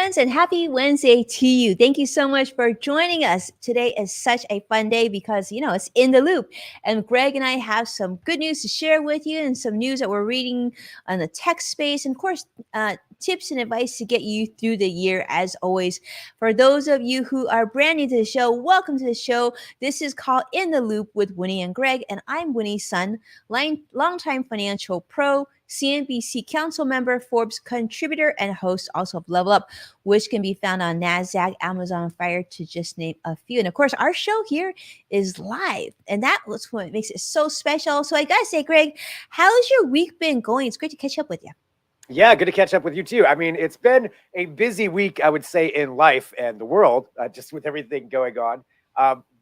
friends, and happy Wednesday to you. Thank you so much for joining us. Today is such a fun day because, it's in the loop. And Greg and I have some good news to share with you and some news that we're reading on the tech space. And of course, tips and advice to get you through the year as always. For those of you who are brand new to the show, welcome to the show. This is called In the Loop with Winnie and Greg, and I'm Winnie Sun, longtime financial pro, CNBC council member, Forbes contributor, and host also of Level Up, which can be found on NASDAQ, Amazon Fire, to just name a few. And of course, our show here is live, and that was what makes it so special. So I gotta say, Greg, how's your week been going? It's great to catch up with you. Yeah, good to catch up with you too. I mean, it's been a busy week, I would say, in life and the world, just with everything going on.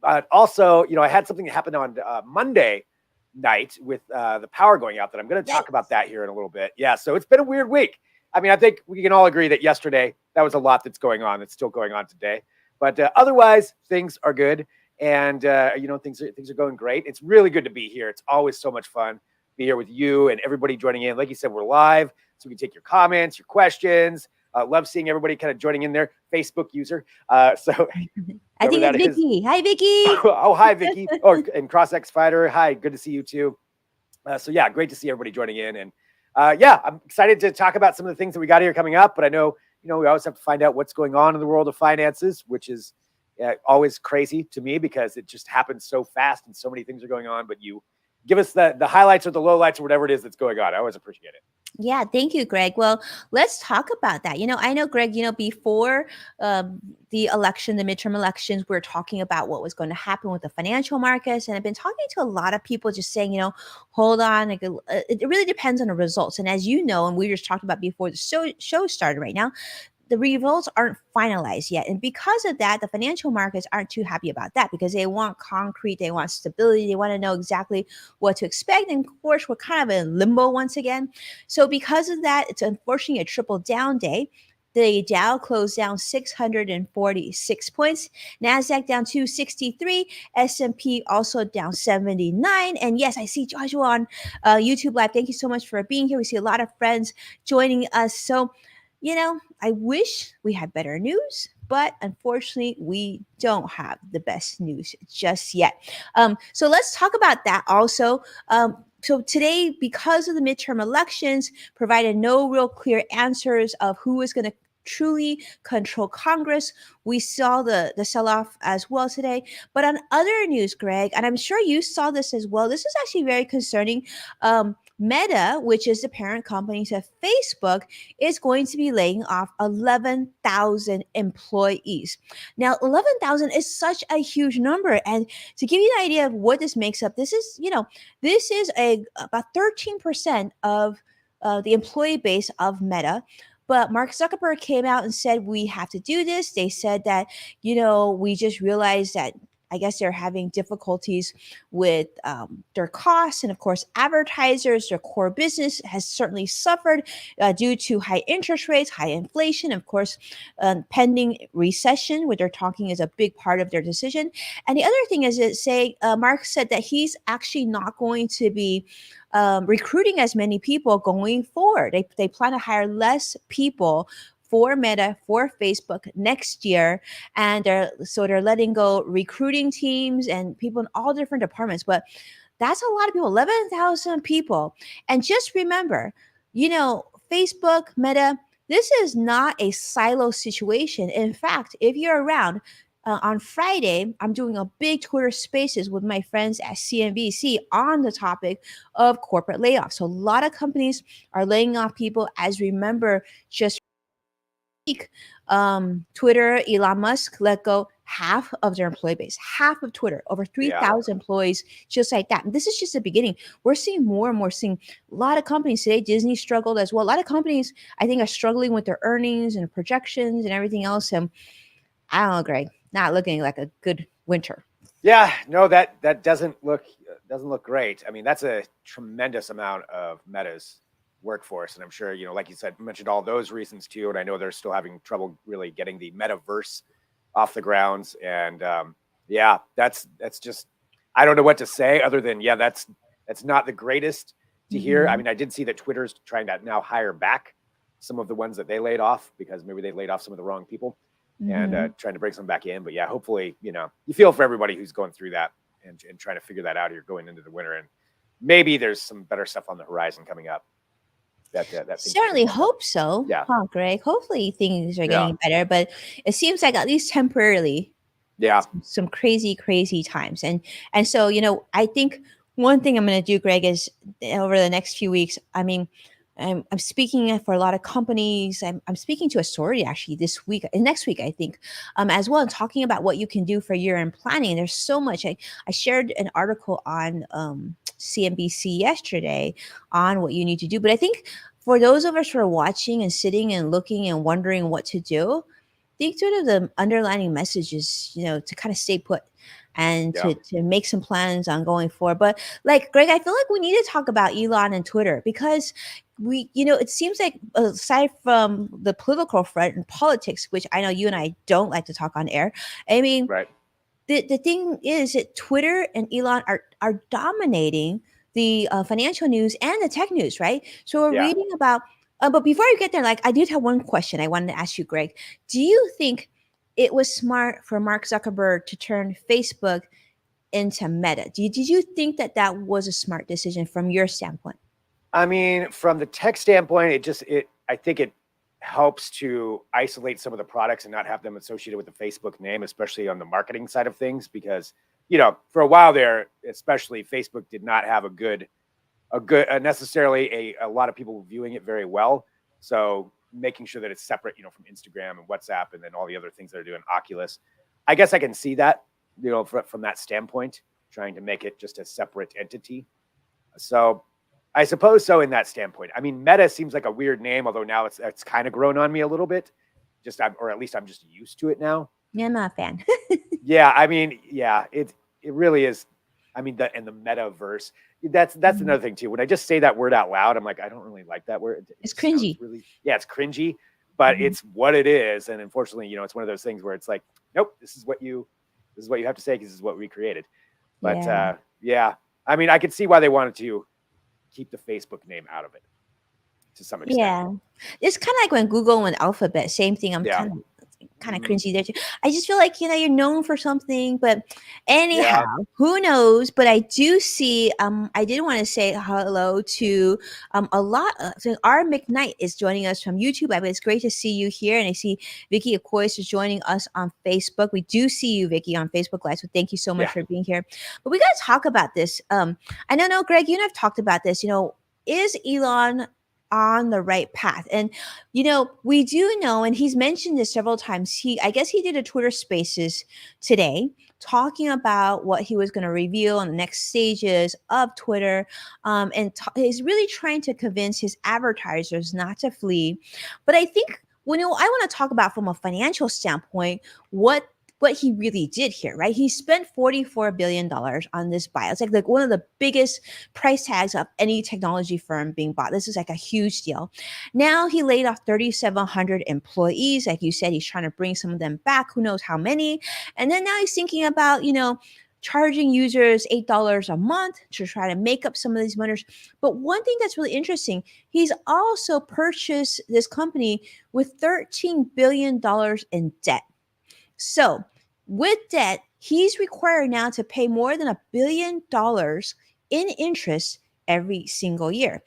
But also, I had something happen on Monday night with the power going out that I'm going to talk about that here in a little bit. Yeah, so it's been a weird week. I mean, I think we can all agree that yesterday that was a lot that's going on. That's still going on today. But otherwise, things are good, and things are going great. It's really good to be here. It's always so much fun to be here with you and everybody joining in. Like you said, we're live, so we can take your comments, your questions. Love seeing everybody kind of joining in there. Facebook user. So I think it's Vicky. Hi, Vicky. Oh, hi, Vicky. Oh, and CrossX Fighter. Hi, good to see you too. So yeah, great to see everybody joining in. And I'm excited to talk about some of the things that we got here coming up. But I know, we always have to find out what's going on in the world of finances, which is always crazy to me because it just happens so fast and so many things are going on. But you give us the highlights or the lowlights or whatever it is that's going on. I always appreciate it. Yeah, thank you, Greg. Well, let's talk about that. I know, Greg, before the election, the midterm elections, we are talking about what was going to happen with the financial markets. And I've been talking to a lot of people just saying, hold on, it really depends on the results. And as you know, and we just talked about before the show started right now, the results aren't finalized yet. And because of that, the financial markets aren't too happy about that because they want concrete, they want stability, they want to know exactly what to expect. And of course, we're kind of in limbo once again. So because of that, it's unfortunately a triple down day. The Dow closed down 646 points, NASDAQ down 263, S&P also down 79. And yes, I see Joshua on YouTube Live. Thank you so much for being here. We see a lot of friends joining us. So, I wish we had better news, but unfortunately, we don't have the best news just yet. So let's talk about that also. So today, because of the midterm elections, provided no real clear answers of who is going to truly control Congress. We saw the sell-off as well today. But on other news, Greg, and I'm sure you saw this as well, this is actually very concerning. Meta, which is the parent company to Facebook, is going to be laying off 11,000 employees. Now, 11,000 is such a huge number. And to give you an idea of what this makes up, this is about 13% of the employee base of Meta. But Mark Zuckerberg came out and said, we have to do this. They said that, we just realized that I guess they're having difficulties with their costs. And of course, advertisers, their core business has certainly suffered due to high interest rates, high inflation, of course, pending recession, which they're talking is a big part of their decision. And the other thing is that Mark said that he's actually not going to be recruiting as many people going forward. They plan to hire less people for Meta, for Facebook next year. And they're letting go recruiting teams and people in all different departments. But that's a lot of people, 11,000 people. And just remember, Facebook, Meta, this is not a silo situation. In fact, if you're around, on Friday, I'm doing a big Twitter Spaces with my friends at CNBC on the topic of corporate layoffs. So a lot of companies are laying off people. As remember, just week, Twitter, Elon Musk let go half of their employee base, half of Twitter, over 3,000 employees, just like that. And this is just the beginning. We're seeing more and more, seeing a lot of companies today. Disney struggled as well. A lot of companies, I think, are struggling with their earnings and projections and everything else. And I don't know, Greg, not looking like a good winter. Yeah, no, that doesn't look great. I mean, that's a tremendous amount of Meta's workforce, and I'm sure, like you said, mentioned all those reasons too. And I know they're still having trouble really getting the metaverse off the grounds. And that's just, I don't know what to say other than that's not the greatest to hear. I mean, I did see that Twitter's trying to now hire back some of the ones that they laid off because maybe they laid off some of the wrong people and trying to bring some back in. But yeah, hopefully, you feel for everybody who's going through that and trying to figure that out here going into the winter. And maybe there's some better stuff on the horizon coming up. That certainly hope so. Yeah. Huh, Greg? Hopefully things are getting better, but it seems like at least temporarily, some crazy times. And so, I think one thing I'm going to do, Greg, is over the next few weeks, I mean, I'm speaking for a lot of companies. I'm speaking to a sorority actually this week, next week, I think, as well, and talking about what you can do for year-end planning. There's so much. I shared an article on CNBC yesterday on what you need to do. But I think for those of us who are watching and sitting and looking and wondering what to do, I think sort of the underlining message is, to kind of stay put and to make some plans on going forward. But like, Greg, I feel like we need to talk about Elon and Twitter because it seems like aside from the political front and politics, which I know you and I don't like to talk on air, I mean, the thing is that Twitter and Elon are dominating the financial news and the tech news, right? So we're reading about, but before you get there, like I did have one question I wanted to ask you, Greg. Do you think it was smart for Mark Zuckerberg to turn Facebook into Meta? Did you think that was a smart decision from your standpoint? I mean, from the tech standpoint, I think it helps to isolate some of the products and not have them associated with the Facebook name, especially on the marketing side of things, because, for a while there, especially Facebook did not have necessarily a lot of people viewing it very well. So making sure that it's separate, from Instagram and WhatsApp and then all the other things that are doing Oculus. I guess I can see that, from that standpoint, trying to make it just a separate entity. So I suppose so in that standpoint. I mean, Meta seems like a weird name, although now it's kind of grown on me a little bit. Or at least I'm just used to it now. Yeah, I'm not a fan. I mean, it really is. I mean, the metaverse. That's another thing too. When I just say that word out loud, I'm like, I don't really like that word. It's cringy. It's cringy, but it's what it is. And unfortunately, it's one of those things where it's like, nope, this is what you have to say because this is what we created. But I mean, I could see why they wanted to keep the Facebook name out of it to some extent. Yeah, it's kind of like when Google went Alphabet. Same thing. I'm kind of cringy there too. I just feel like you're known for something, but anyhow, who knows? But I do see. I did want to say hello to a lot. So R. McKnight is joining us from YouTube. I mean, it's great to see you here, and I see Vicky, of course, is joining us on Facebook. We do see you, Vicky, on Facebook Live. So thank you so much for being here. But we got to talk about this. I don't know, Greg. You and I've talked about this. Is Elon on the right path? And we do know, and he's mentioned this several times, I guess he did a Twitter Spaces today talking about what he was going to reveal on the next stages of Twitter, and he's really trying to convince his advertisers not to flee. But I think I want to talk about from a financial standpoint what he really did here, right? He spent $44 billion on this buy. It's like one of the biggest price tags of any technology firm being bought. This is like a huge deal. Now he laid off 3,700 employees. Like you said, he's trying to bring some of them back. Who knows how many? And then now he's thinking about, charging users $8 a month to try to make up some of these monies. But one thing that's really interesting, he's also purchased this company with $13 billion in debt. So with debt, he's required now to pay more than $1 billion in interest every single year.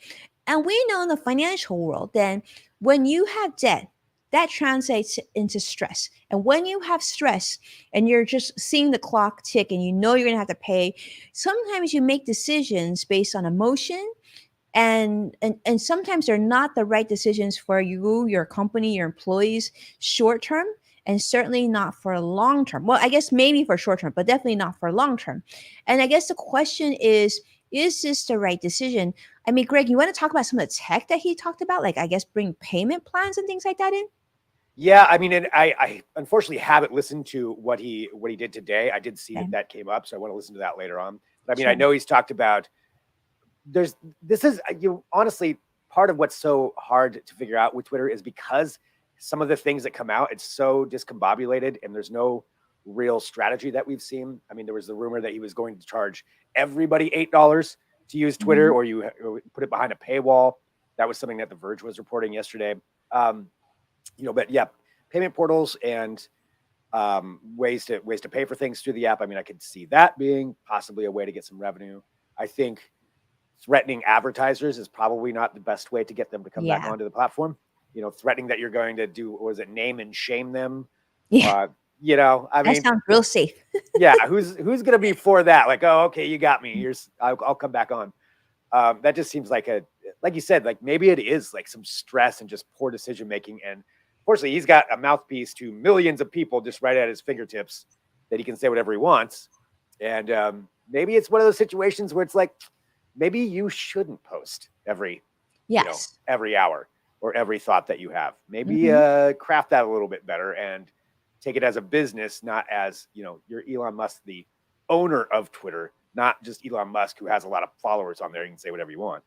And we know in the financial world, then when you have debt, that translates into stress. And when you have stress and you're just seeing the clock tick and you're going to have to pay, sometimes you make decisions based on emotion. And sometimes they're not the right decisions for you, your company, your employees, short term. And certainly not for long term. Well, I guess maybe for short term, but definitely not for long term. And I guess the question is this the right decision? I mean, Greg, you want to talk about some of the tech that he talked about? Like, I guess bring payment plans and things like that in? Yeah, I mean, and I unfortunately haven't listened to what he did today. I did see that came up, so I want to listen to that later on. But I mean, I know he's talked about honestly, part of what's so hard to figure out with Twitter is because some of the things that come out, it's so discombobulated and there's no real strategy that we've seen. I mean, there was the rumor that he was going to charge everybody $8 to use Twitter, or you put it behind a paywall. That was something that The Verge was reporting yesterday. Um, but yeah, payment portals and ways to pay for things through the app. I mean, I could see that being possibly a way to get some revenue. I think threatening advertisers is probably not the best way to get them to come back Yeah. onto the platform. Threatening that you're going to do, was it name and shame them? Yeah. I That mean, sounds real safe. yeah, who's going to be for that? Like, oh, okay, you got me. I'll come back on. That just seems like like you said, like maybe it is like some stress and just poor decision making. And fortunately, he's got a mouthpiece to millions of people just right at his fingertips that he can say whatever he wants. And maybe it's one of those situations where it's like, maybe you shouldn't post every every hour or every thought that you have. Maybe craft that a little bit better and take it as a business, not as, you're Elon Musk, the owner of Twitter, not just Elon Musk, who has a lot of followers on there. You can say whatever you want.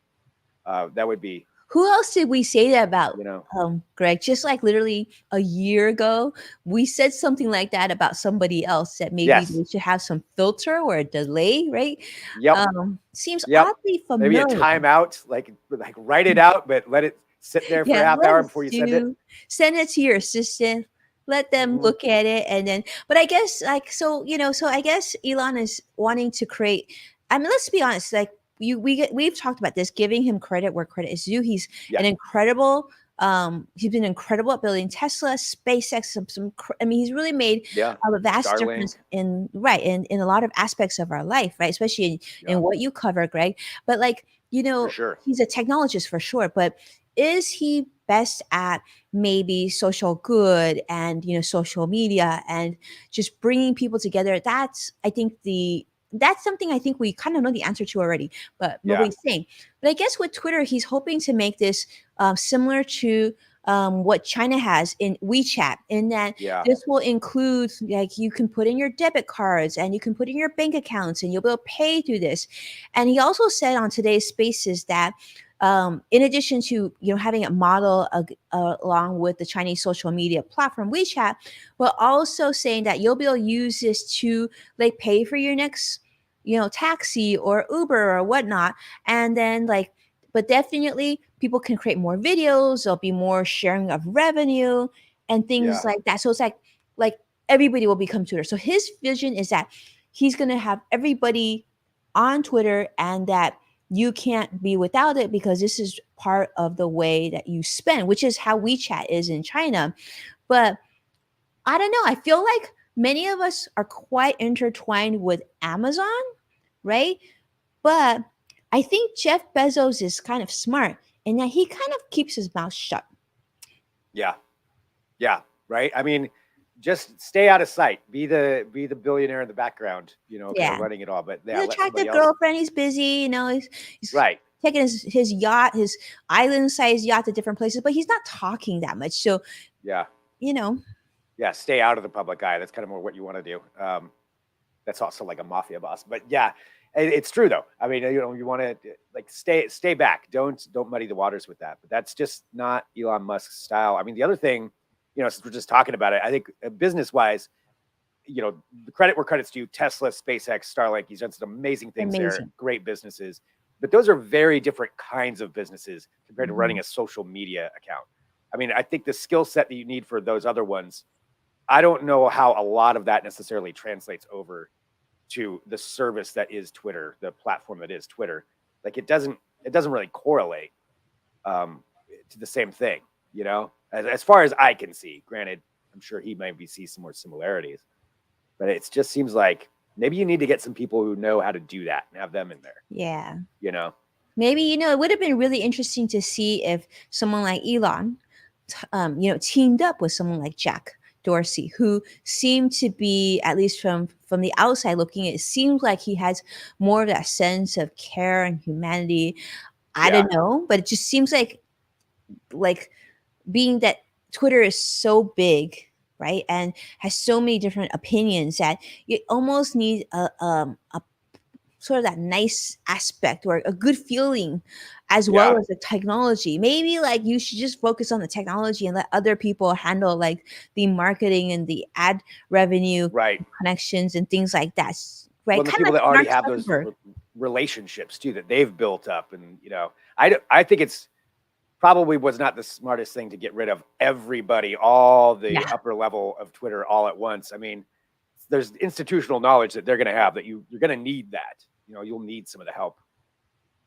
That would be. Who else did we say that about? You Greg, just like literally a year ago, we said something like that about somebody else, that maybe they should have some filter or a delay, right? Yep. Seems oddly familiar. Maybe a timeout, like write it out, but let it sit there for a half hour before you send it. Send it to your assistant. Let them look at it, and then. But I guess so I guess Elon is wanting to create. I mean, let's be honest. Like we've talked about this, giving him credit where credit is due. He's an incredible. He's been incredible at building Tesla, SpaceX. I mean, he's really made a vast Starlink. difference in a lot of aspects of our life, right? Especially in what you cover, Greg. But for sure. He's a technologist for sure. But is he best at maybe social good and social media and just bringing people together? That's something I think we kind of know the answer to already, but nobody's saying. But I guess with Twitter, he's hoping to make this similar to what China has in WeChat, in that this will include, like, you can put in your debit cards and you can put in your bank accounts and you'll be able to pay through this. And he also said on today's Spaces that in addition to having a model along with the Chinese social media platform WeChat, but also saying that you'll be able to use this to pay for your next taxi or Uber or whatnot, and then but definitely people can create more videos. There'll be more sharing of revenue and things like that. So it's like everybody will become Twitter. So his vision is that he's going to have everybody on Twitter, and that you can't be without it because this is part of the way that you spend, which is how WeChat is in China. But I don't know. I feel like many of us are quite intertwined with Amazon, right? But I think Jeff Bezos is kind of smart in that he kind of keeps his mouth shut. Yeah. Right. I mean, just stay out of sight. Be the billionaire in the background, kind of running it all. But he's an attractive girlfriend. He's busy, he's right. Taking his yacht, his island-sized yacht to different places, but he's not talking that much. So stay out of the public eye. That's kind of more what you want to do. That's also like a mafia boss. But yeah, it's true though. I mean, you want to stay back. Don't muddy the waters with that. But that's just not Elon Musk's style. I mean, the other thing, since we're just talking about it, I think business-wise, the credit where credit's due, Tesla, SpaceX, Starlink, he's done some amazing things there, great businesses. But those are very different kinds of businesses compared to running a social media account. I mean, I think the skill set that you need for those other ones, I don't know how a lot of that necessarily translates over to the service that is Twitter, the platform that is Twitter. Like it doesn't really correlate to the same thing, as far as I can see. Granted, I'm sure he maybe sees some more similarities, but it just seems like maybe you need to get some people who know how to do that and have them in there. Yeah. Maybe, it would have been really interesting to see if someone like Elon, teamed up with someone like Jack Dorsey, who seemed to be, at least from the outside looking, it seems like he has more of that sense of care and humanity. I don't know, but it just seems like being that Twitter is so big, right, and has so many different opinions, that you almost need a sort of that nice aspect or a good feeling as well as the technology. Maybe you should just focus on the technology and let other people handle the marketing and the ad revenue connections and things like that. Right. Well, the people that already have those relationships too, that they've built up. And, I think it's probably was not the smartest thing to get rid of everybody, all the Yeah. upper level of Twitter all at once. I mean, there's institutional knowledge that they're going to have that you're going to need that. You'll need some of the help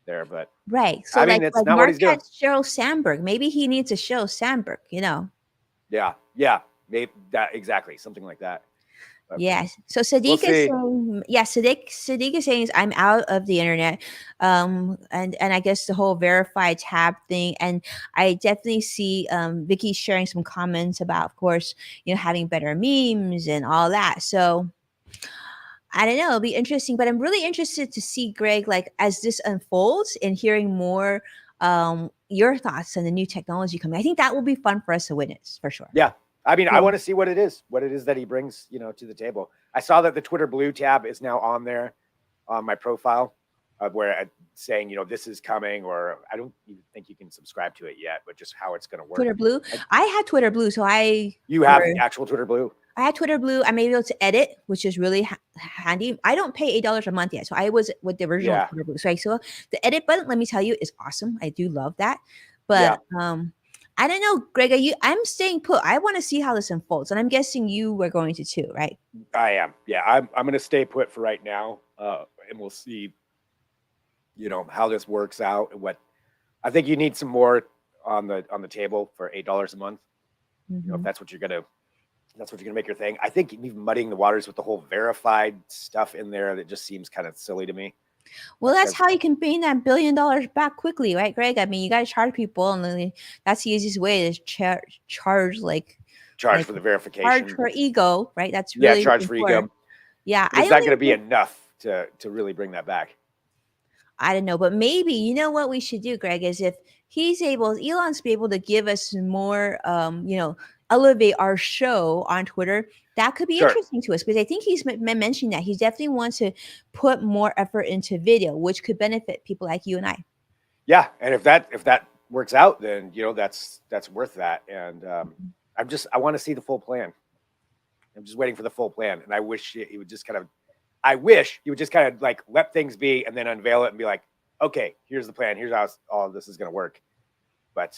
there, but Right. So I mean, like it's like not what Mark he's had doing. Sheryl Sandberg. Maybe he needs to show Sandberg, Yeah, maybe that exactly something like that. But Yes. So we'll Sadiq is see. saying, yeah, Sadiq is saying I'm out of the internet. And I guess the whole verified tab thing. And I definitely see Vicky sharing some comments about, of course, having better memes and all that. So I don't know, it'll be interesting, but I'm really interested to see Greg, like as this unfolds and hearing more your thoughts on the new technology coming. I think that will be fun for us to witness for sure. Yeah. I mean, I Yeah. want to see what it is that he brings, to the table. I saw that the Twitter Blue tab is now on there on my profile, where it's saying, this is coming, or I don't even think you can subscribe to it yet, but just how it's going to work. Twitter Blue. I had Twitter Blue, so You have actual Twitter Blue? I had Twitter Blue. I'm able to edit, which is really handy. I don't pay $8 a month yet, so I was with the original Yeah. Twitter Blue. So the edit button, let me tell you, is awesome. I do love that. But I don't know, Greg. I'm staying put. I want to see how this unfolds, and I'm guessing you were going to too, right? I am. Yeah, I'm going to stay put for right now, and we'll see, how this works out. And what I think you need some more on the table for $8 a month. If that's what you're gonna make your thing. I think even muddying the waters with the whole verified stuff in there, that just seems kind of silly to me. Well, that's how you can bring that $1 billion back quickly, right, Greg? I mean, you got to charge people, and then that's the easiest way to charge for the verification. Charge for ego, right? That's really charge for ego. Yeah, it's not going to be enough to really bring that back. I don't know, but maybe what we should do, Greg, is if Elon's be able to give us more, elevate our show on Twitter. That could be interesting to us, because I think he's mentioning that he definitely wants to put more effort into video, which could benefit people like you and I. Yeah, and if that works out, then that's worth that. And I want to see the full plan. I'm just waiting for the full plan, and I wish he would just kind of like let things be and then unveil it and be like, okay, here's the plan. Here's how all of this is going to work. But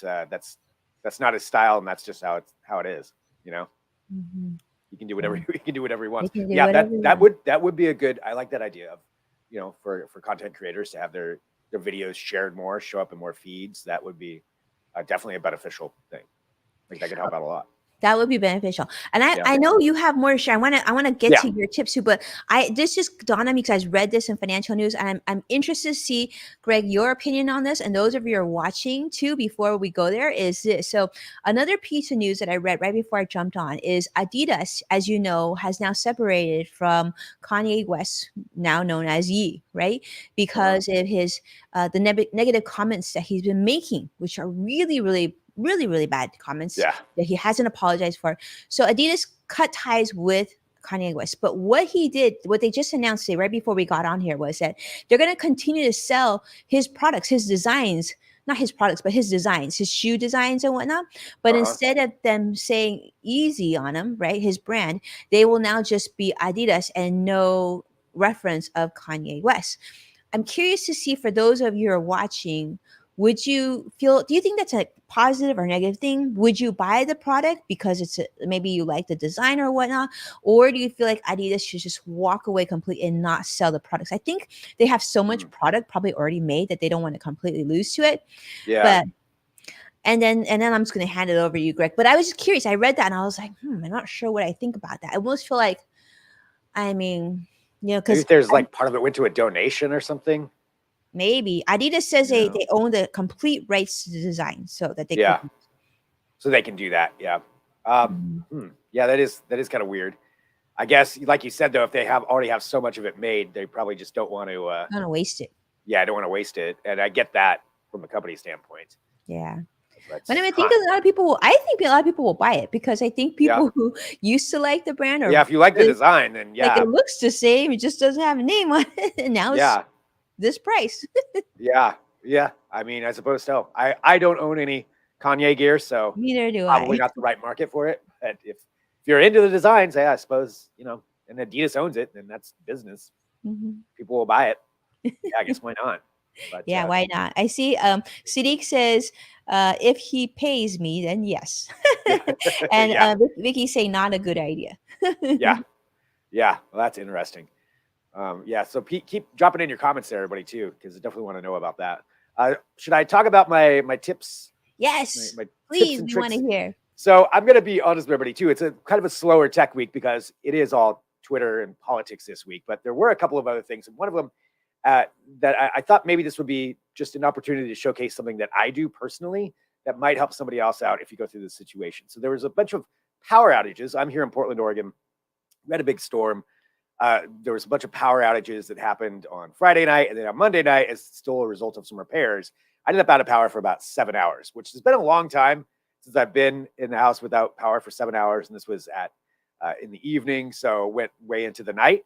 that's not his style, and that's just how it is. Mm-hmm. He can do whatever he wants. Yeah, that would be a good. I like that idea of for content creators to have their videos shared more, show up in more feeds. That would be definitely a beneficial thing. I think that could help out a lot. That would be beneficial. And I know you have more to share. I want to get to your tips too, but this just dawned on me because I read this in financial news, and I'm interested to see, Greg, your opinion on this, and those of you who are watching too before we go there is this. So another piece of news that I read right before I jumped on is Adidas, as you know, has now separated from Kanye West, now known as Ye, right? Because of his the negative comments that he's been making, which are really, really, really, really bad comments that he hasn't apologized for. So Adidas cut ties with Kanye West. But what they just announced today, right before we got on here, was that they're going to continue to sell his products, his designs, not his products, but his designs, his shoe designs and whatnot. But instead of them saying Easy on him, right, his brand, they will now just be Adidas and no reference of Kanye West. I'm curious to see, for those of you who are watching, do you think that's a positive or negative thing? Would you buy the product because maybe you like the design or whatnot? Or do you feel like Adidas should just walk away completely and not sell the products? I think they have so much product probably already made that they don't want to completely lose to it. Yeah. And then I'm just going to hand it over to you, Greg. But I was just curious. I read that and I was like, I'm not sure what I think about that. I almost feel like, because there's like part of it went to a donation or something. Maybe Adidas says they own the complete rights to the design, so that they so they can do that. Yeah, that is kind of weird. I guess, like you said, though, if they already have so much of it made, they probably just don't want to waste it. Yeah, I don't want to waste it, and I get that from a company standpoint. Yeah. But I think a lot of people will buy it, because I think people who used to like the brand, or if you like the design, then like it looks the same, it just doesn't have a name on it, and now it's this price. Yeah. I mean, I suppose so. I don't own any Kanye gear, so neither do probably not the right market for it. But if you're into the designs, I suppose, and Adidas owns it, then that's business. People will buy it. Yeah, I guess why not? But, why not? I see Sadiq says If he pays me, then yes. Yeah. And Yeah. Vicky say not a good idea. Yeah. Yeah. Well, that's interesting. Yeah. So keep dropping in your comments there, everybody, too, because I definitely want to know about that. Should I talk about my tips, Yes, my tips please, and we want to tricks? hear. So I'm going to be honest with everybody, too. It's a kind of a slower tech week because it is all Twitter and politics this week. But there were a couple of other things. And one of them uh, that I thought maybe this would be just an opportunity to showcase something that I do personally that might help somebody else out if you go through this situation. So there was a bunch of power outages. I'm here in Portland, Oregon. We had a big storm. There was a bunch of power outages that happened on Friday night, and then on Monday night, as still a result of some repairs, I ended up out of power for about 7 hours, which has been a long time since I've been in the house without power for 7 hours, and this was at in the evening, so went way into the night.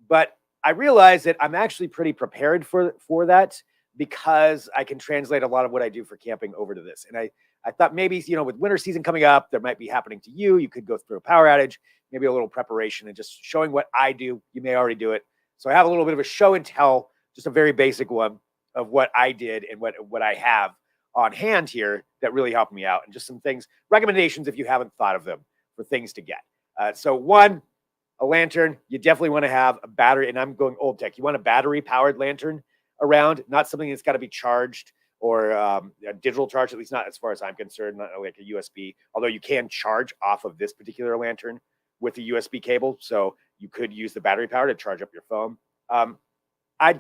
But I realized that I'm actually pretty prepared for that because I can translate a lot of what I do for camping over to this. And I thought maybe, with winter season coming up, that might be happening to you. You could go through a power outage, maybe a little preparation and just showing what I do. You may already do it. So I have a little bit of a show and tell, just a very basic one of what I did and what I have on hand here that really helped me out, and just some things, recommendations if you haven't thought of them for things to get. So one, a lantern. You definitely want to have a battery, and I'm going old tech. You want a battery powered lantern around, not something that's got to be charged or a digital charge, at least not as far as I'm concerned, not like a USB, although you can charge off of this particular lantern with a USB cable. So you could use the battery power to charge up your phone. Um, I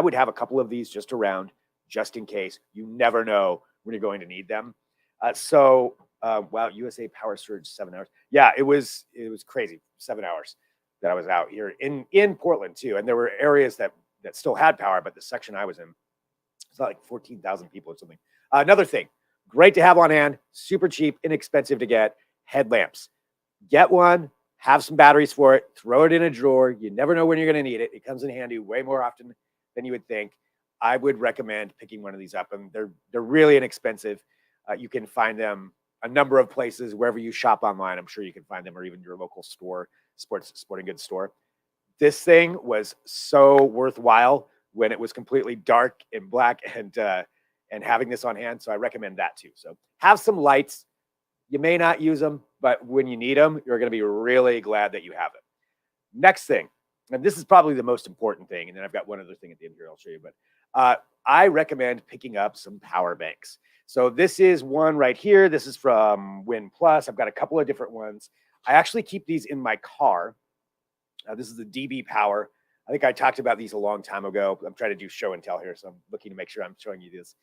would have a couple of these just around, just in case. You never know when you're going to need them. Wow, USA power surge 7 hours. Yeah, it was crazy. 7 hours that I was out here in Portland too, and there were areas that still had power, but the section I was in, it's like 14,000 people or something. Another thing, great to have on hand, super cheap, inexpensive to get, headlamps. Get one, have some batteries for it, throw it in a drawer. You never know when you're going to need it. It comes in handy way more often than you would think. I would recommend picking one of these up, and they're really inexpensive. You can find them a number of places wherever you shop online. I'm sure you can find them, or even your local store, sporting goods store. This thing was so worthwhile when it was completely dark and black, and having this on hand. So I recommend that too. So have some lights. You may not use them, but when you need them, you're going to be really glad that you have it. Next thing, and this is probably the most important thing, and then I've got one other thing at the end here I'll show you, but I recommend picking up some power banks. So this is one right here. This is from Win Plus. I've got a couple of different ones. I actually keep these in my car. This is the DB Power. I think I talked about these a long time ago. I'm trying to do show and tell here, so I'm looking to make sure I'm showing you this.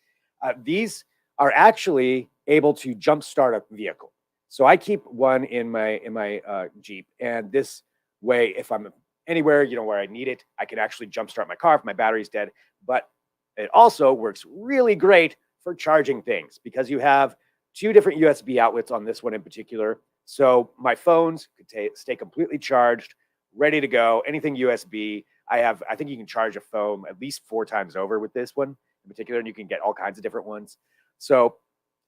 These are actually able to jumpstart a vehicle. So I keep one in my Jeep, and this way, if I'm anywhere, where I need it, I can actually jumpstart my car if my battery's dead. But it also works really great for charging things because you have two different USB outlets on this one in particular. So my phones could stay completely charged, ready to go. Anything USB. I think you can charge a phone at least 4 times over with this one in particular, and you can get all kinds of different ones. So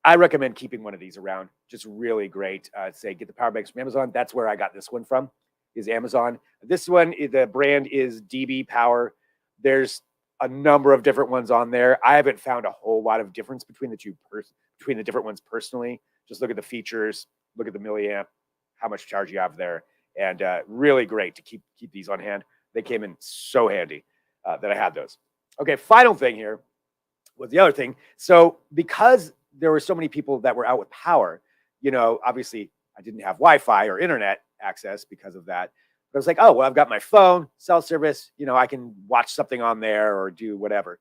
I recommend keeping one of these around. Just really great. Say get the power banks from Amazon. That's where I got this one from, is Amazon. This one, the brand is DB Power. There's a number of different ones on there. I haven't found a whole lot of difference between between the different ones personally. Just look at the features, look at the milliamp, how much charge you have there, and really great to keep these on hand. They came in so handy that I had those. Okay, final thing here was the other thing. So because there were so many people that were out with power, obviously I didn't have Wi-Fi or internet access because of that. But I was like, oh, well, I've got my phone, cell service, I can watch something on there or do whatever.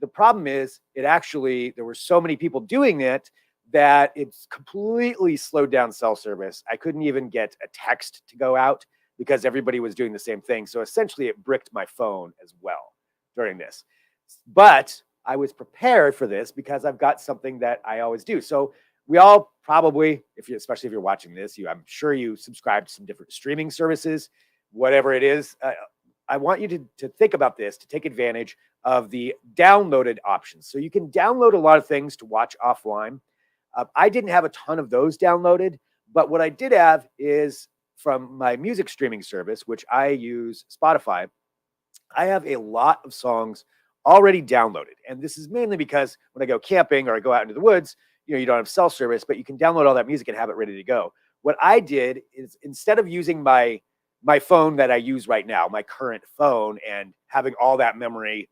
The problem is there were so many people doing it that it's completely slowed down cell service. I couldn't even get a text to go out because everybody was doing the same thing. So essentially it bricked my phone as well during this. But I was prepared for this because I've got something that I always do. So we all probably, especially if you're watching this, I'm sure you subscribe to some different streaming services, whatever it is. I want you to think about this, to take advantage of the downloaded options. So you can download a lot of things to watch offline. I didn't have a ton of those downloaded, but what I did have is from my music streaming service, which I use, Spotify. I have a lot of songs already downloaded. And this is mainly because when I go camping or I go out into the woods, you don't have cell service, but you can download all that music and have it ready to go. What I did is, instead of using my phone that I use right now, my current phone, and having all that memory,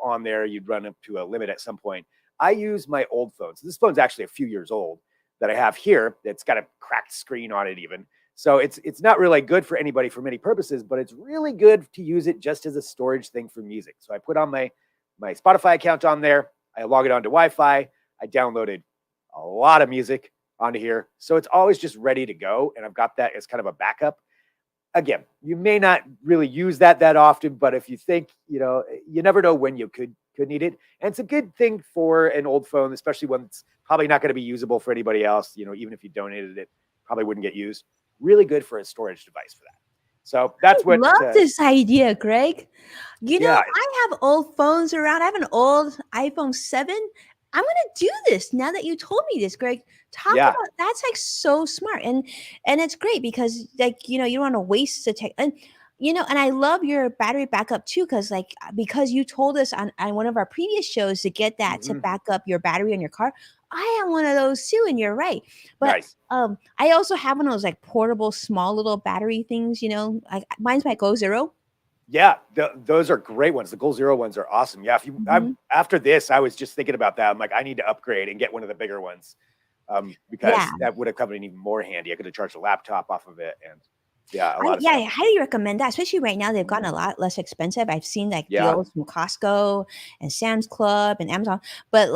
on there, you'd run up to a limit at some point. I use my old phone. So this phone's actually a few years old that I have here. It's got a cracked screen on it even. So it's not really good for anybody for many purposes, but it's really good to use it just as a storage thing for music. So I put on my Spotify account on there. I log it onto Wi-Fi. I downloaded a lot of music onto here. So it's always just ready to go. And I've got that as kind of a backup. Again, you may not really use that often, but if you think, you never know when you could need it. And it's a good thing for an old phone, especially when it's probably not going to be usable for anybody else. Even if you donated it, probably wouldn't get used. Really good for a storage device for that. So that's what. Love this idea, Greg. Yeah. I have old phones around. I have an old iPhone 7. I'm going to do this now that you told me this, Greg. Talk Yeah. about that's like so smart. And it's great because you don't want to waste the tech. And and I love your battery backup too, because you told us on one of our previous shows to get that to back up your battery on your car. I have one of those too, and you're right. But Nice. I also have one of those like portable, small little battery things. Mine's my Go Zero. Yeah, those are great ones. The Goal Zero ones are awesome. Yeah, after this, I was just thinking about that. I'm like, I need to upgrade and get one of the bigger ones, because that would have come in even more handy. I could have charged a laptop off of it, and I highly recommend that. Especially right now, they've gotten a lot less expensive. I've seen deals from Costco and Sam's Club and Amazon, but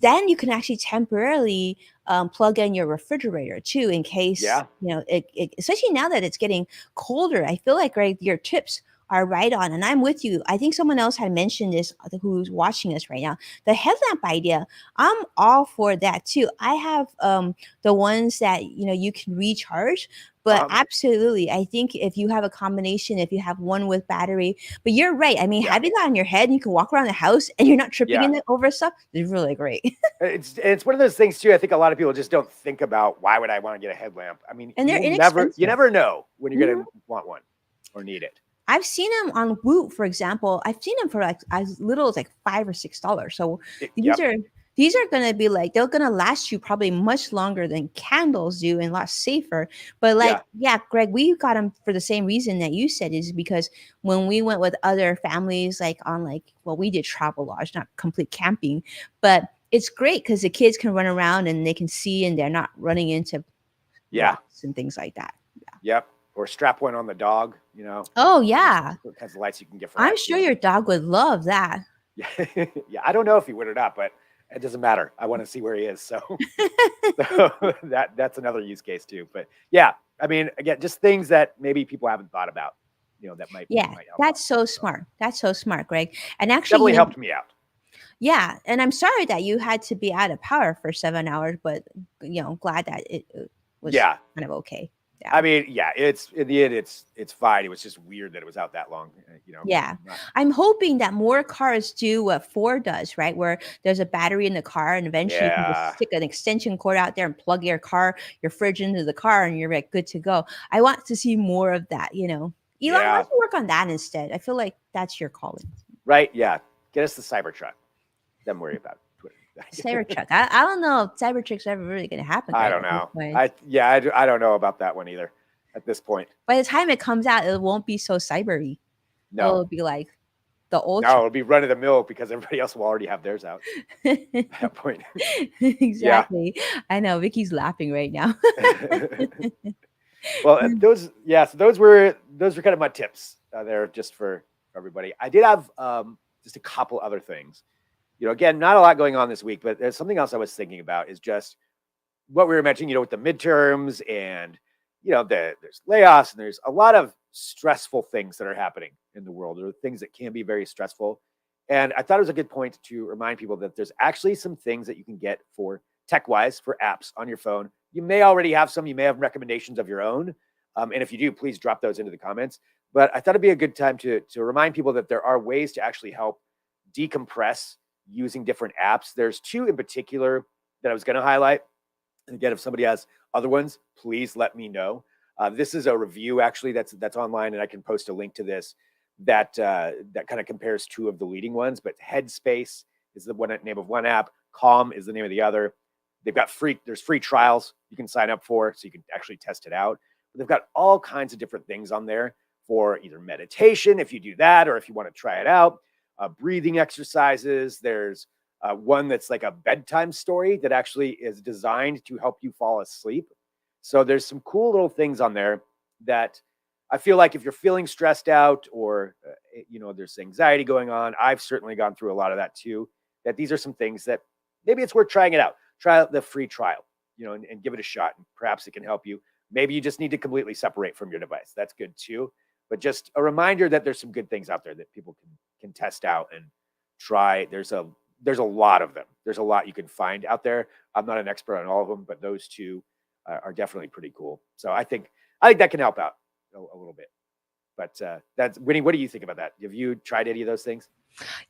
then you can actually temporarily plug in your refrigerator too, in case especially now that it's getting colder. I feel like, Greg, your tips are right on, and I'm with you. I think someone else had mentioned this who's watching us right now. The headlamp idea, I'm all for that too. I have the ones that you can recharge. But absolutely, I think if you have a combination, if you have one with battery, but you're right. I mean, having that on your head and you can walk around the house and you're not tripping in it over stuff is really great. It's one of those things too. I think a lot of people just don't think about, why would I want to get a headlamp? I mean, and they're inexpensive. You never know when you're going to want one or need it. I've seen them on Woot, for example. I've seen them for as little as $5 or $6. So these are going to be they're going to last you probably much longer than candles do and a lot safer. But Greg, we got them for the same reason that you said, is because when we went with other families, we did travel lodge, not complete camping, but it's great because the kids can run around and they can see, and they're not running into rocks and things like that. Yep. Or strap one on the dog, Oh, yeah. What kinds of lights you can get for I'm sure your dog would love that. Yeah. Yeah. I don't know if he would or not, but it doesn't matter. I want to see where he is. So, that's another use case too. But yeah, I mean, again, just things that maybe people haven't thought about, that might help. That's so smart. That's so smart, Greg. And actually definitely helped me out. Yeah. And I'm sorry that you had to be out of power for 7 hours, but glad that it was kind of okay. Yeah. I mean, it's in the end, it's fine. It was just weird that it was out that long. Yeah, I'm hoping that more cars do what Ford does, right? Where there's a battery in the car, and eventually you can just stick an extension cord out there and plug your fridge into the car, and you're good to go. I want to see more of that. Elon, why don't you work on that instead? I feel like that's your calling. Right? Yeah. Get us the Cybertruck. Then worry about Twitter. Cybertruck. I don't know if Cybertruck's ever really going to happen. I don't know. I don't know about that one either at this point. By the time it comes out, it won't be so cybery. No. It'll be like the old. No, it'll be run of the mill because everybody else will already have theirs out at that point. Exactly. I know. Vicky's laughing right now. Well, so those were kind of my tips there just for everybody. I did have just a couple other things. Again, not a lot going on this week, but there's something else I was thinking about, is just what we were mentioning, with the midterms and, there's layoffs and there's a lot of stressful things that are happening in the world, or things that can be very stressful. And I thought it was a good point to remind people that there's actually some things that you can get for tech-wise, for apps on your phone. You may already have some, you may have recommendations of your own. And if you do, please drop those into the comments. But I thought it'd be a good time to remind people that there are ways to actually help decompress using different apps. There's two in particular that I was going to highlight. And again, if somebody has other ones, please let me know. This is a review actually that's online, and I can post a link to this that kind of compares two of the leading ones. But Headspace is the name of one app. Calm is the name of the other. They've got there's free trials you can sign up for, so you can actually test it out. But they've got all kinds of different things on there for either meditation, if you do that, or if you want to try it out, breathing exercises. There's one that's like a bedtime story that actually is designed to help you fall asleep. So there's some cool little things on there that I feel like if you're feeling stressed out or, there's anxiety going on, I've certainly gone through a lot of that too, that these are some things that maybe it's worth trying it out. Try out the free trial, and give it a shot, and perhaps it can help you. Maybe you just need to completely separate from your device. That's good too. But just a reminder that there's some good things out there that people can test out and try. There's a lot of them. There's a lot you can find out there. I'm not an expert on all of them, but those two are definitely pretty cool. So I think that can help out a little bit. But that's Winnie. What do you think about that? Have you tried any of those things?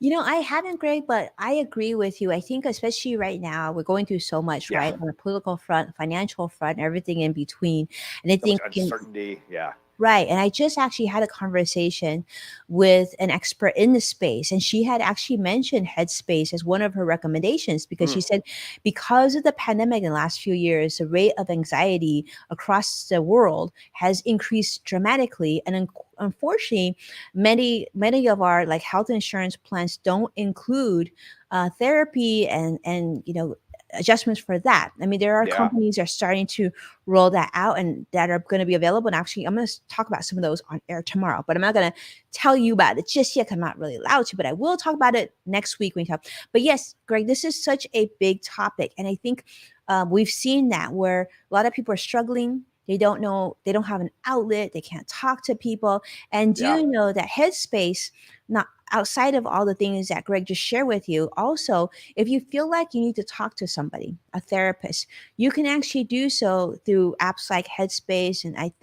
I haven't, Greg, but I agree with you. I think, especially right now, we're going through so much, Yeah. right? On the political front, financial front, everything in between. And I So much think, uncertainty. Yeah. right. And I just actually had a conversation with an expert in the space, and she had actually mentioned Headspace as one of her recommendations because she Mm. said, because of the pandemic in the last few years, the rate of anxiety across the world has increased dramatically. And unfortunately, many of our like health insurance plans don't include therapy and adjustments for that. I mean, there are Yeah. companies that are starting to roll that out and that are going to be available. And actually, I'm going to talk about some of those on air tomorrow, but I'm not going to tell you about it just yet 'cause I'm not really allowed to, but I will talk about it next week when we talk. But yes, Greg, this is such a big topic. And I think we've seen that where a lot of people are struggling. They don't know, they don't have an outlet, they can't talk to people. And do Yeah. you know that Headspace, not outside of all the things that Greg just shared with you, also, if you feel like you need to talk to somebody, a therapist, you can actually do so through apps like Headspace. And I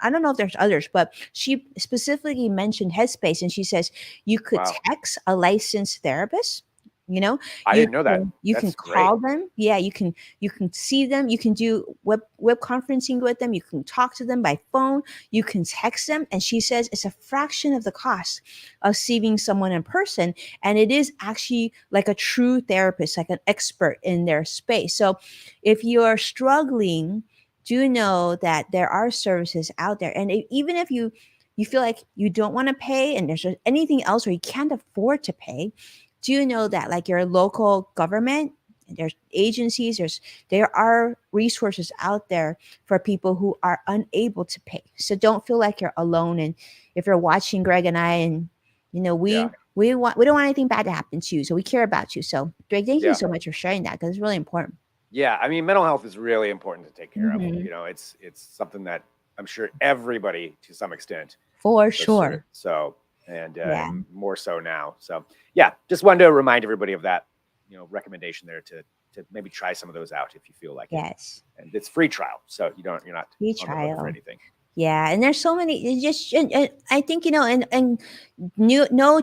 don't know if there's others, but she specifically mentioned Headspace, and she says you could Wow. text a licensed therapist. I didn't know that. You can That's great. call them. Yeah, you can see them. You can do web conferencing with them. You can talk to them by phone. You can text them. And she says it's a fraction of the cost of seeing someone in person. And it is actually like a true therapist, like an expert in their space. So if you are struggling, do know that there are services out there. And even if you feel like you don't want to pay and there's anything else where you can't afford to pay, do you know that like your local government, there's agencies, there are resources out there for people who are unable to pay. So don't feel like you're alone. And if you're watching Greg and I, and Yeah. we don't want anything bad to happen to you, so we care about you. So Greg, thank you Yeah. so much for sharing that because it's really important. Yeah. I mean, mental health is really important to take care of. Mhm. It's something that I'm sure everybody to some extent For goes through. sure. So, and Yeah. more so now. So, yeah, just wanted to remind everybody of that, recommendation there to maybe try some of those out if you feel like it. Yes. And it's free trial, so you're not Free on the hook for trial. anything. Yeah, and there's so many. It's just, and I think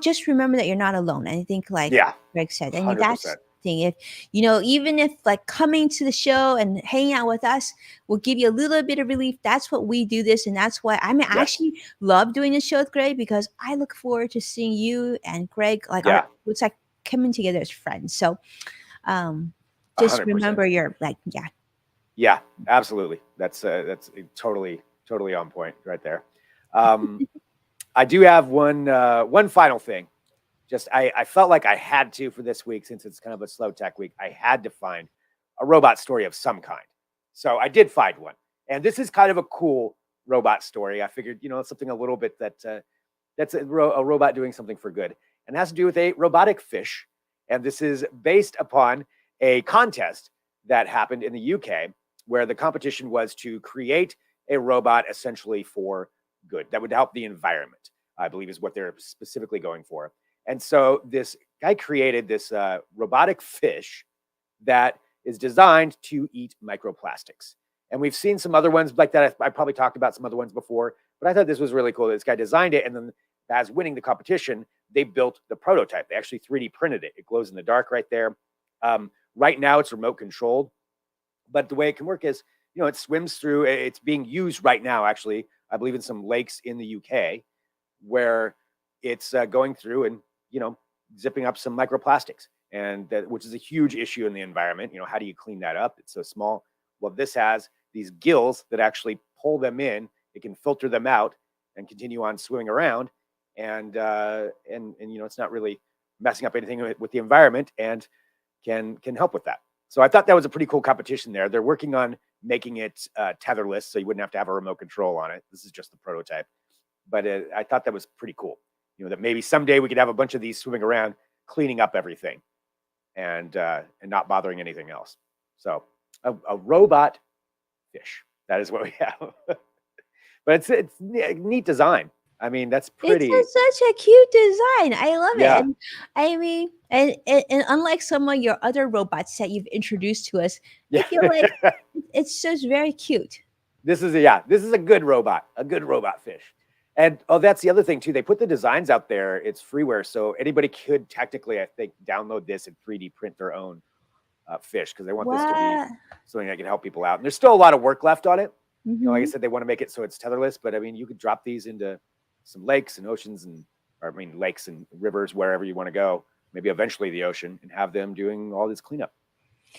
just remember that you're not alone. And I think, like Yeah, Greg said, I mean that's 100%. the thing. If even if like coming to the show and hanging out with us will give you a little bit of relief, that's what we do this, and that's why I Yes. actually love doing this show with Greg because I look forward to seeing you and Greg like Yeah. it's like coming together as friends. So, just 100%. remember you're like Yeah, absolutely. That's totally on point right there. I do have one final thing. Just I felt like I had to for this week, since it's kind of a slow tech week. I had to find a robot story of some kind. So I did find one, and this is kind of a cool robot story. I figured, it's something a little bit that's a robot doing something for good, and it has to do with a robotic fish. And this is based upon a contest that happened in the UK, where the competition was to create a robot essentially for good that would help the environment, I believe is what they're specifically going for. And so this guy created this robotic fish that is designed to eat microplastics. And we've seen some other ones like that. I probably talked about some other ones before, but I thought this was really cool. This guy designed it, and then as winning the competition, they built the prototype. They actually 3D printed it. It glows in the dark right there. Right now, it's remote controlled, but the way it can work is, it swims through. It's being used right now, actually, I believe in some lakes in the UK, where it's going through and zipping up some microplastics. and that which is a huge issue in the environment. How do you clean that up? It's so small. Well, this has these gills that actually pull them in. It can filter them out and continue on swimming around, and it's not really messing up anything with the environment, and can help with that. So I thought that was a pretty cool competition there. They're working on making it tetherless, so you wouldn't have to have a remote control on it. This is just the prototype, but I thought that was pretty cool. That maybe someday we could have a bunch of these swimming around, cleaning up everything, and not bothering anything else. So a robot fish. That is what we have. But it's a neat design. I mean, that's pretty. It's such a cute design. I love Yeah. it. And I mean, and unlike some of your other robots that you've introduced to us, I feel like it's just very cute. This is a good robot fish. And that's the other thing too. They put the designs out there. It's freeware, so anybody could technically, I think, download this and 3D print their own fish, because they want this to be something that can help people out. And there's still a lot of work left on it. Like I said, they want to make it so it's tetherless, but I mean, you could drop these into some lakes and oceans, lakes and rivers, wherever you want to go, maybe eventually the ocean, and have them doing all this cleanup.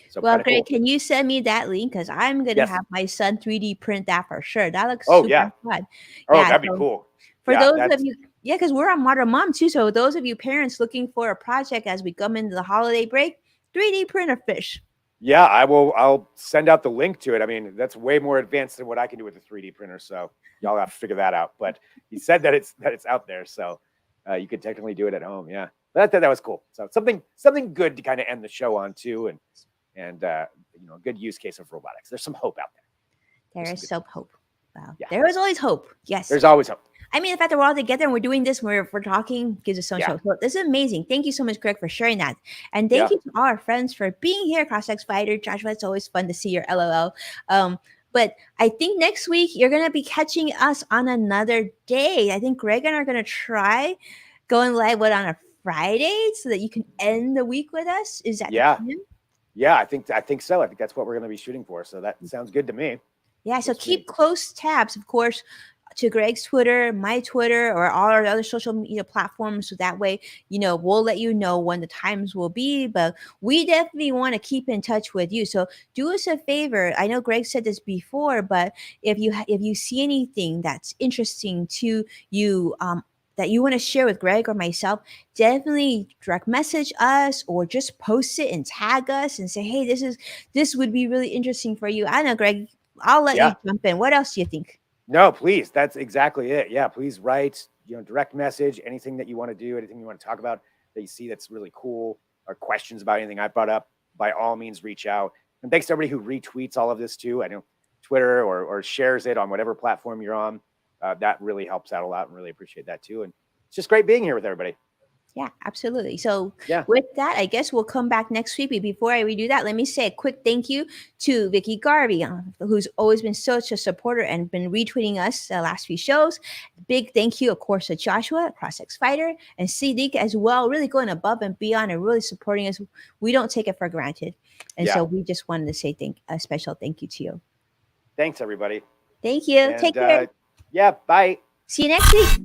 So Well, Greg, cool. can you send me that link? Because I'm going to have my son 3D print that for sure. That looks Oh, super yeah. fun. Oh, Yeah, that'd be so cool. For Yeah, those that's- of you, because we're on Modern Mom too. So those of you parents looking for a project as we come into the holiday break, 3D print a fish. Yeah, I'll send out the link to it. I mean, that's way more advanced than what I can do with a 3D printer. So y'all have to figure that out. But he said that it's out there, so you could technically do it at home. Yeah, but I thought that was cool. So something good to kind of end the show on too, and a good use case of robotics. There's some hope out there. There is some hope. Wow, Yeah. there is always hope. Yes, There's always hope. I mean, the fact that we're all together and we're doing this, we're talking, gives us so much Yeah. hope. So this is amazing. Thank you so much, Greg, for sharing that. And thank you to all our friends for being here, CrossX Fighter. Joshua, it's always fun to see your LOL. But I think next week you're going to be catching us on another day. I think Greg and I are going to try going live on a Friday so that you can end the week with us. Is that the plan? Yeah, I think so. I think that's what we're going to be shooting for. So that sounds good to me. Yeah, so That's keep great. close tabs, of course, to Greg's Twitter, my Twitter, or all our other social media platforms. So that way, we'll let you know when the times will be. But we definitely want to keep in touch with you. So do us a favor. I know Greg said this before, but if you see anything that's interesting to you, that you want to share with Greg or myself, definitely direct message us or just post it and tag us and say, hey, this would be really interesting for you. I know, Greg, I'll let you jump in. What else do you think? No, please. That's exactly it. Yeah, please write, direct message, anything that you want to do, anything you want to talk about that you see that's really cool, or questions about anything I brought up, by all means, reach out. And thanks to everybody who retweets all of this too. I know Twitter or shares it on whatever platform you're on. That really helps out a lot, and really appreciate that too. And it's just great being here with everybody. Yeah, absolutely. So Yeah. with that, I guess we'll come back next week. But before I redo that, let me say a quick thank you to Vicky Garvey, who's always been such a supporter and been retweeting us the last few shows. Big thank you, of course, to Joshua, CrossX Fighter, and Siddiq as well, really going above and beyond and really supporting us. We don't take it for granted. And so we just wanted to say a special thank you to you. Thanks, everybody. Thank you. And, Take care. Yeah, bye. See you next week.